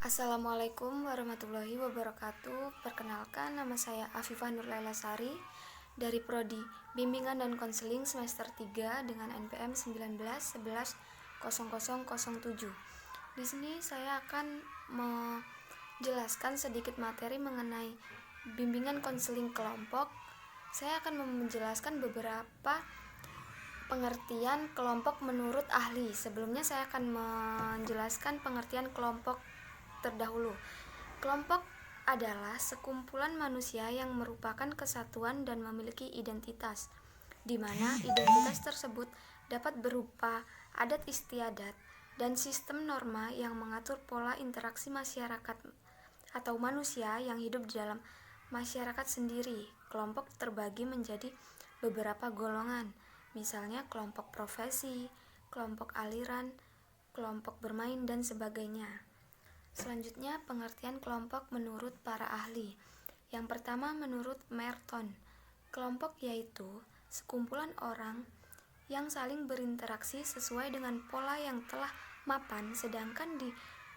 Assalamualaikum warahmatullahi wabarakatuh. Perkenalkan, nama saya Afifah Nurlaila Sari dari Prodi Bimbingan dan Konseling semester 3 dengan NPM 1911-11-0007. Di sini saya akan menjelaskan sedikit materi mengenai bimbingan konseling kelompok. Saya akan menjelaskan beberapa pengertian kelompok menurut ahli. Sebelumnya saya akan menjelaskan pengertian kelompok terdahulu. Kelompok adalah sekumpulan manusia yang merupakan kesatuan dan memiliki identitas, di mana identitas tersebut dapat berupa adat istiadat dan sistem norma yang mengatur pola interaksi masyarakat atau manusia yang hidup di dalam masyarakat sendiri. Kelompok terbagi menjadi beberapa golongan, misalnya kelompok profesi, kelompok aliran, kelompok bermain, dan sebagainya. Selanjutnya, pengertian kelompok menurut para ahli. Yang pertama, menurut Merton, kelompok yaitu sekumpulan orang yang saling berinteraksi sesuai dengan pola yang telah mapan, sedangkan di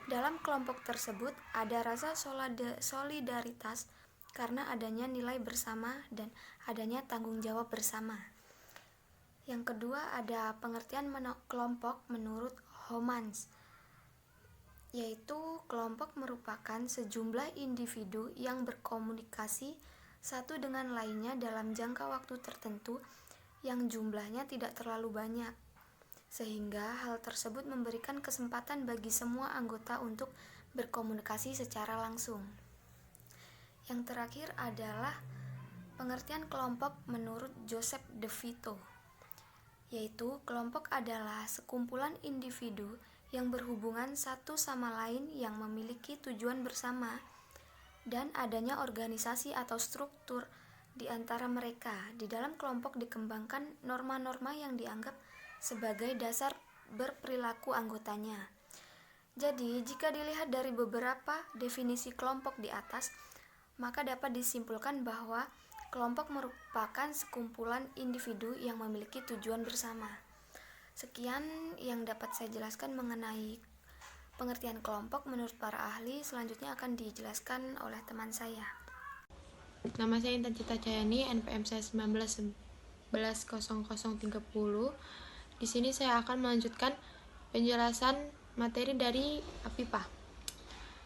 dalam kelompok tersebut ada rasa solidaritas karena adanya nilai bersama dan adanya tanggung jawab bersama. Yang kedua, ada pengertian kelompok menurut Homans, yaitu kelompok merupakan sejumlah individu yang berkomunikasi satu dengan lainnya dalam jangka waktu tertentu yang jumlahnya tidak terlalu banyak, sehingga hal tersebut memberikan kesempatan bagi semua anggota untuk berkomunikasi secara langsung. Yang terakhir adalah pengertian kelompok menurut Joseph De Vito, yaitu kelompok adalah sekumpulan individu yang berhubungan satu sama lain yang memiliki tujuan bersama dan adanya organisasi atau struktur di antara mereka. Di dalam kelompok dikembangkan norma-norma yang dianggap sebagai dasar berperilaku anggotanya. Jadi, jika dilihat dari beberapa definisi kelompok di atas, maka dapat disimpulkan bahwa kelompok merupakan sekumpulan individu yang memiliki tujuan bersama. Sekian yang dapat saya jelaskan mengenai pengertian kelompok menurut para ahli. Selanjutnya akan dijelaskan oleh teman saya. Nama saya Intan Cita Cayani, NPM saya 1911-0030. Di sini saya akan melanjutkan penjelasan materi dari Afifah.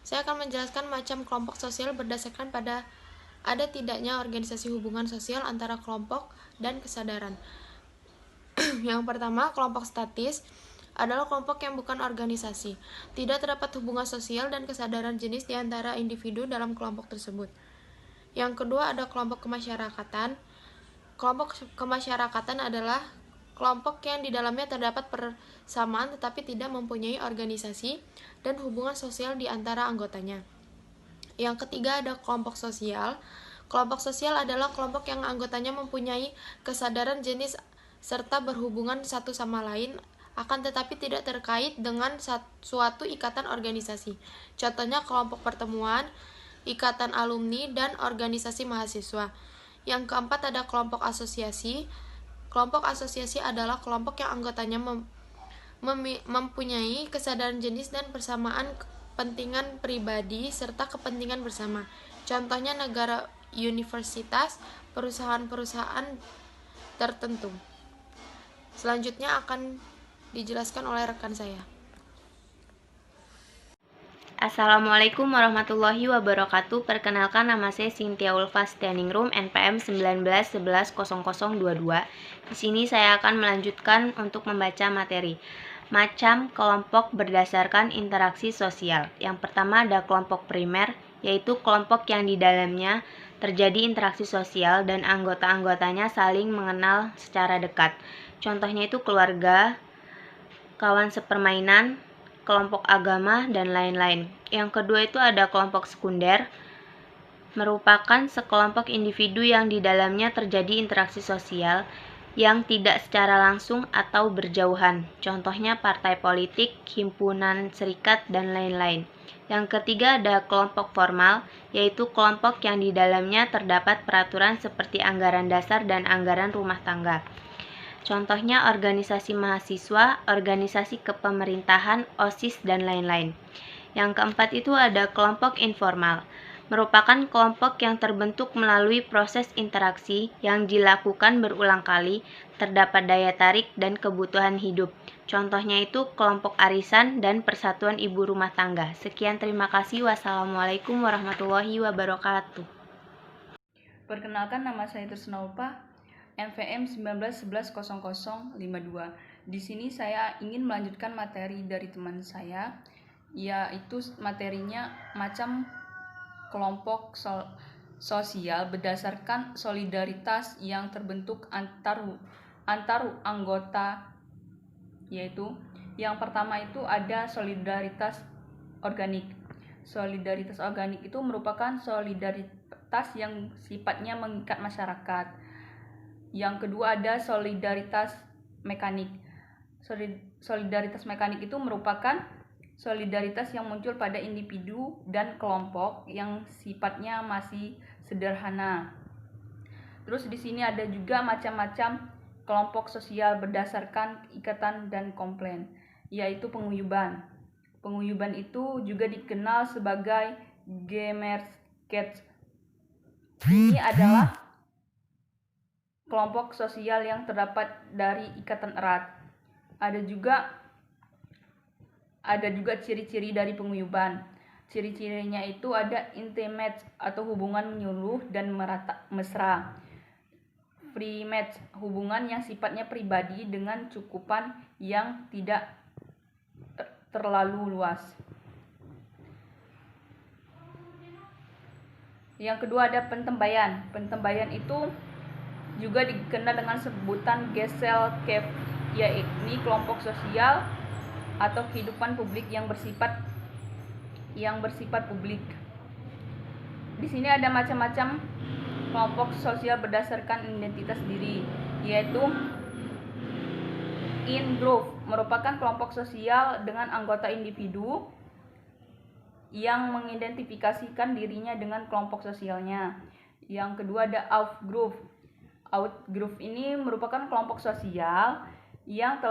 Saya akan menjelaskan macam kelompok sosial berdasarkan pada ada tidaknya organisasi hubungan sosial antara kelompok dan kesadaran. Yang pertama, kelompok statis adalah kelompok yang bukan organisasi. Tidak terdapat hubungan sosial dan kesadaran jenis di antara individu dalam kelompok tersebut. Yang kedua, ada kelompok kemasyarakatan. Kelompok kemasyarakatan adalah kelompok yang di dalamnya terdapat persamaan tetapi tidak mempunyai organisasi dan hubungan sosial di antara anggotanya. Yang ketiga, ada kelompok sosial. Kelompok sosial adalah kelompok yang anggotanya mempunyai kesadaran jenis serta berhubungan satu sama lain, akan tetapi tidak terkait dengan suatu ikatan organisasi. Contohnya kelompok pertemuan, ikatan alumni, dan organisasi mahasiswa. Yang keempat, ada kelompok asosiasi. Kelompok asosiasi adalah kelompok yang anggotanya mempunyai kesadaran jenis dan persamaan kepentingan pribadi serta kepentingan bersama. Contohnya negara, universitas, perusahaan-perusahaan tertentu. Selanjutnya akan dijelaskan oleh rekan saya. Assalamualaikum warahmatullahi wabarakatuh. Perkenalkan, nama saya Cynthia Ulfa Standing Room, NPM 1911-11-0022. Di sini saya akan melanjutkan untuk membaca materi macam kelompok berdasarkan interaksi sosial. Yang pertama ada kelompok primer, yaitu kelompok yang di dalamnya terjadi interaksi sosial dan anggota-anggotanya saling mengenal secara dekat. Contohnya itu keluarga, kawan sepermainan, kelompok agama, dan lain-lain. Yang kedua itu ada kelompok sekunder, merupakan sekelompok individu yang di dalamnya terjadi interaksi sosial yang tidak secara langsung atau berjauhan. Contohnya partai politik, himpunan serikat, dan lain-lain. Yang ketiga ada kelompok formal, yaitu kelompok yang di dalamnya terdapat peraturan seperti anggaran dasar dan anggaran rumah tangga. Contohnya organisasi mahasiswa, organisasi kepemerintahan, OSIS, dan lain-lain. Yang keempat itu ada kelompok informal, merupakan kelompok yang terbentuk melalui proses interaksi yang dilakukan berulang kali, terdapat daya tarik dan kebutuhan hidup. Contohnya itu kelompok arisan dan persatuan ibu rumah tangga. Sekian, terima kasih. Wassalamualaikum warahmatullahi wabarakatuh. Perkenalkan, nama saya Tresna Ulfa, NVM 19110052. Di sini saya ingin melanjutkan materi dari teman saya, yaitu materinya macam kelompok sosial berdasarkan solidaritas yang terbentuk antar anggota, yaitu yang pertama itu ada solidaritas organik. Solidaritas organik itu merupakan solidaritas yang sifatnya mengikat masyarakat. Yang kedua ada solidaritas mekanik. Solidaritas mekanik itu merupakan solidaritas yang muncul pada individu dan kelompok yang sifatnya masih sederhana. Terus di sini ada juga macam-macam kelompok sosial berdasarkan ikatan dan komplain, yaitu penguyuban. Penguyuban itu juga dikenal sebagai Gemeenschaft. Ini adalah kelompok sosial yang terdapat dari ikatan erat. Ada juga ciri-ciri dari penguyuban. Ciri-cirinya itu ada intimate atau hubungan menyuluh dan mesra. Free match, hubungan yang sifatnya pribadi dengan cukupan yang tidak terlalu luas. Yang kedua ada pentembayan. Pentembayan itu juga dikenal dengan sebutan Gesellschaft, yaitu kelompok sosial atau kehidupan publik yang bersifat publik. Di sini ada macam-macam kelompok sosial berdasarkan identitas diri, yaitu in-group, merupakan kelompok sosial dengan anggota individu yang mengidentifikasikan dirinya dengan kelompok sosialnya. Yang kedua ada out-group. Out-group ini merupakan kelompok sosial yang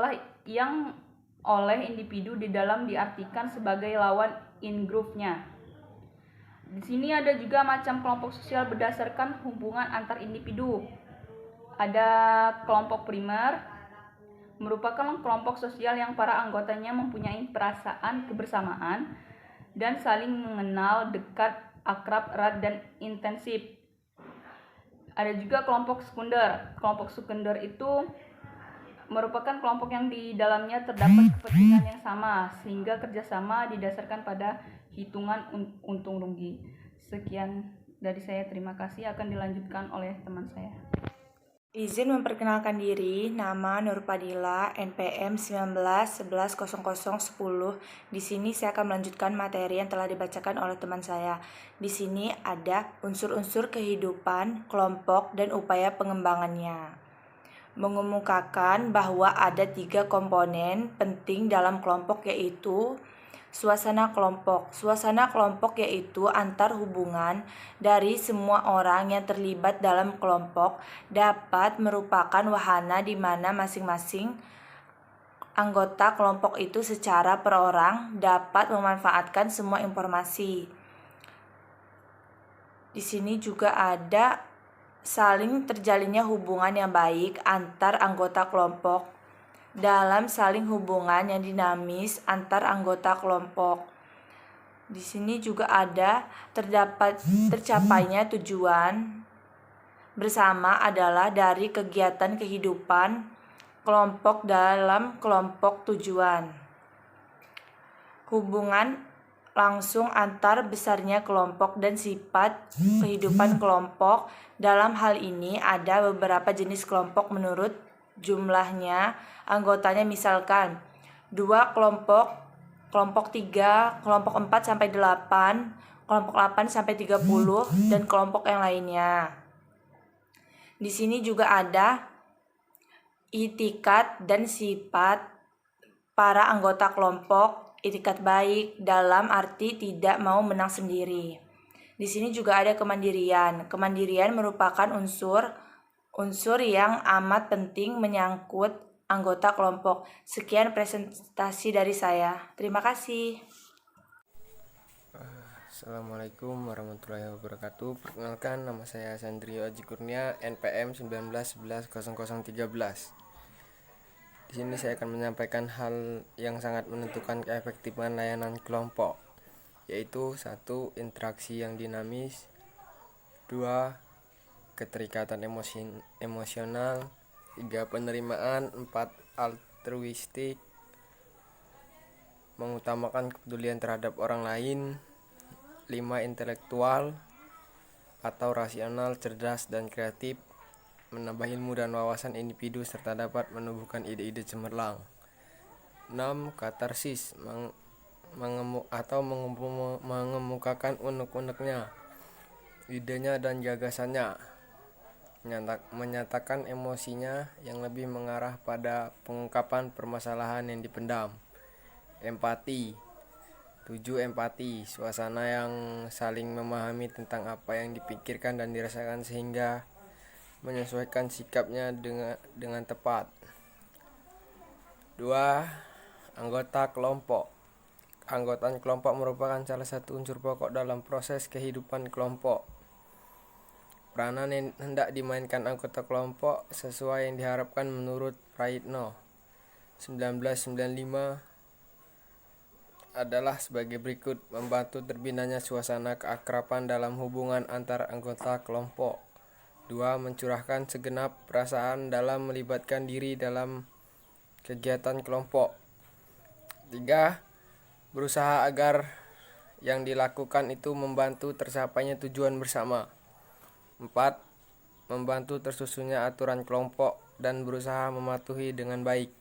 oleh individu di dalam diartikan sebagai lawan in-groupnya. Di sini ada juga macam kelompok sosial berdasarkan hubungan antar individu. Ada kelompok primer, merupakan kelompok sosial yang para anggotanya mempunyai perasaan kebersamaan dan saling mengenal dekat, akrab, erat, dan intensif. Ada juga kelompok sekunder. Kelompok sekunder itu merupakan kelompok yang di dalamnya terdapat kepentingan yang sama, sehingga kerjasama didasarkan pada hitungan untung rugi. Sekian dari saya, terima kasih. Akan dilanjutkan oleh teman saya. Izin memperkenalkan diri, nama Nurpadila, NPM 19110010. Di sini saya akan melanjutkan materi yang telah dibacakan oleh teman saya. Di sini ada unsur-unsur kehidupan, kelompok, dan upaya pengembangannya. Mengemukakan bahwa ada 3 komponen penting dalam kelompok, yaitu suasana kelompok. Suasana kelompok yaitu antar hubungan dari semua orang yang terlibat dalam kelompok dapat merupakan wahana di mana masing-masing anggota kelompok itu secara perorang dapat memanfaatkan semua informasi. Di sini juga ada saling terjalinnya hubungan yang baik antar anggota kelompok dalam saling hubungan yang dinamis antar anggota kelompok. Di sini juga ada tercapainya tujuan bersama adalah dari kegiatan kehidupan kelompok dalam kelompok tujuan. Hubungan langsung antar besarnya kelompok dan sifat kehidupan kelompok. Dalam hal ini ada beberapa jenis kelompok menurut jumlahnya anggotanya, misalkan 2 kelompok, kelompok 3, kelompok 4 sampai 8, kelompok 8 sampai 30 dan kelompok yang lainnya. Di sini juga ada itikat dan sifat para anggota kelompok. Itikat baik dalam arti tidak mau menang sendiri. Di sini juga ada kemandirian. Kemandirian merupakan unsur yang amat penting menyangkut anggota kelompok. Sekian presentasi dari saya. Terima kasih. Assalamualaikum warahmatullahi wabarakatuh. Perkenalkan, nama saya Sandrio Aji Kurnia, NPM 19110013. Di sini saya akan menyampaikan hal yang sangat menentukan keefektifan layanan kelompok, yaitu 1. Interaksi yang dinamis, 2. Keterikatan emosional, 3. Penerimaan, 4. Altruistik, mengutamakan kepedulian terhadap orang lain, 5. Intelektual atau rasional, cerdas dan kreatif, menambah ilmu dan wawasan individu serta dapat menumbuhkan ide-ide cemerlang. 6. Katarsis, mengemukakan unek-uneknya, idenya dan gagasannya, menyatakan emosinya yang lebih mengarah pada pengungkapan permasalahan yang dipendam. Empati. 7. Empati, suasana yang saling memahami tentang apa yang dipikirkan dan dirasakan sehingga menyesuaikan sikapnya dengan tepat. 2. Anggota kelompok. Anggota kelompok merupakan salah satu unsur pokok dalam proses kehidupan kelompok. Peranan yang hendak dimainkan anggota kelompok sesuai yang diharapkan menurut Praitno 1995 adalah sebagai berikut: membantu terbinanya suasana keakraban dalam hubungan antar anggota kelompok. 2. Mencurahkan segenap perasaan dalam melibatkan diri dalam kegiatan kelompok. 3. Berusaha agar yang dilakukan itu membantu tercapainya tujuan bersama. 4. Membantu tersusunnya aturan kelompok dan berusaha mematuhi dengan baik.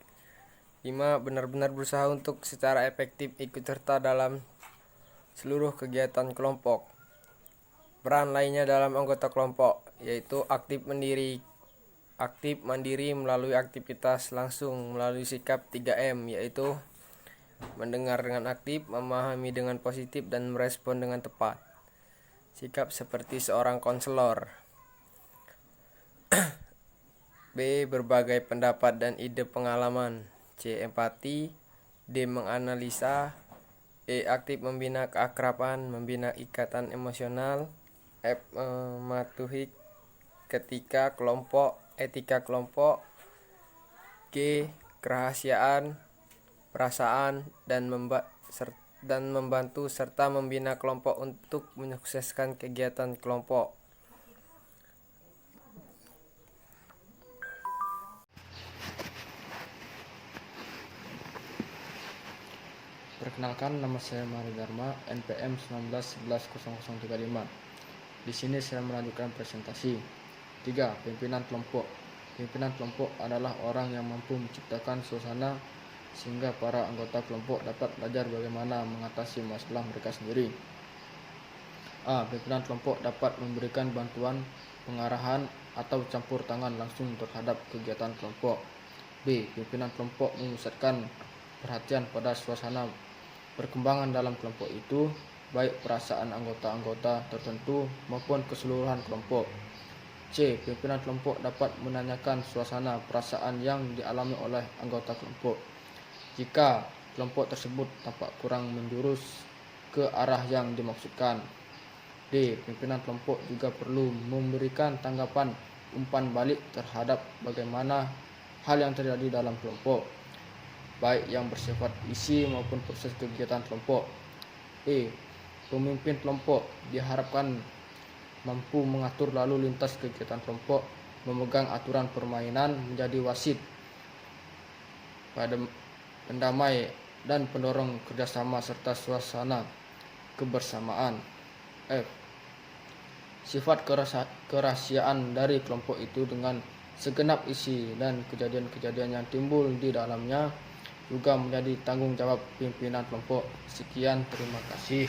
5. Benar-benar berusaha untuk secara efektif ikut serta dalam seluruh kegiatan kelompok. Peran lainnya dalam anggota kelompok yaitu aktif mandiri melalui aktivitas langsung melalui sikap 3M, yaitu mendengar dengan aktif, memahami dengan positif, dan merespon dengan tepat. Sikap seperti seorang konselor. B. Berbagai pendapat dan ide pengalaman. C. Empati. D. Menganalisa. E. Aktif membina keakraban, membina ikatan emosional. F. Mematuhi etika kelompok. G. Kerahasiaan, perasaan, dan membantu serta membina kelompok untuk menyukseskan kegiatan kelompok. Perkenalkan, nama saya Mari Dharma, NPM 19110035. Di sini saya melanjutkan presentasi. 3. Pimpinan kelompok. Pimpinan kelompok adalah orang yang mampu menciptakan suasana sehingga para anggota kelompok dapat belajar bagaimana mengatasi masalah mereka sendiri. A. Pimpinan kelompok dapat memberikan bantuan, pengarahan, atau campur tangan langsung terhadap kegiatan kelompok. B. Pimpinan kelompok memusatkan perhatian pada suasana perkembangan dalam kelompok itu, baik perasaan anggota-anggota tertentu maupun keseluruhan kelompok. C. Pimpinan kelompok dapat menanyakan suasana perasaan yang dialami oleh anggota kelompok jika kelompok tersebut tampak kurang menjurus ke arah yang dimaksudkan. D. Pimpinan kelompok juga perlu memberikan tanggapan umpan balik terhadap bagaimana hal yang terjadi dalam kelompok, baik yang bersifat isi maupun proses kegiatan kelompok. E. Pemimpin kelompok diharapkan mampu mengatur lalu lintas kegiatan kelompok, memegang aturan permainan, menjadi wasit, pendamai, dan pendorong kerjasama serta suasana kebersamaan. F. Sifat kerahasiaan dari kelompok itu dengan segenap isi dan kejadian-kejadian yang timbul di dalamnya juga menjadi tanggung jawab pimpinan kelompok. Sekian, terima kasih.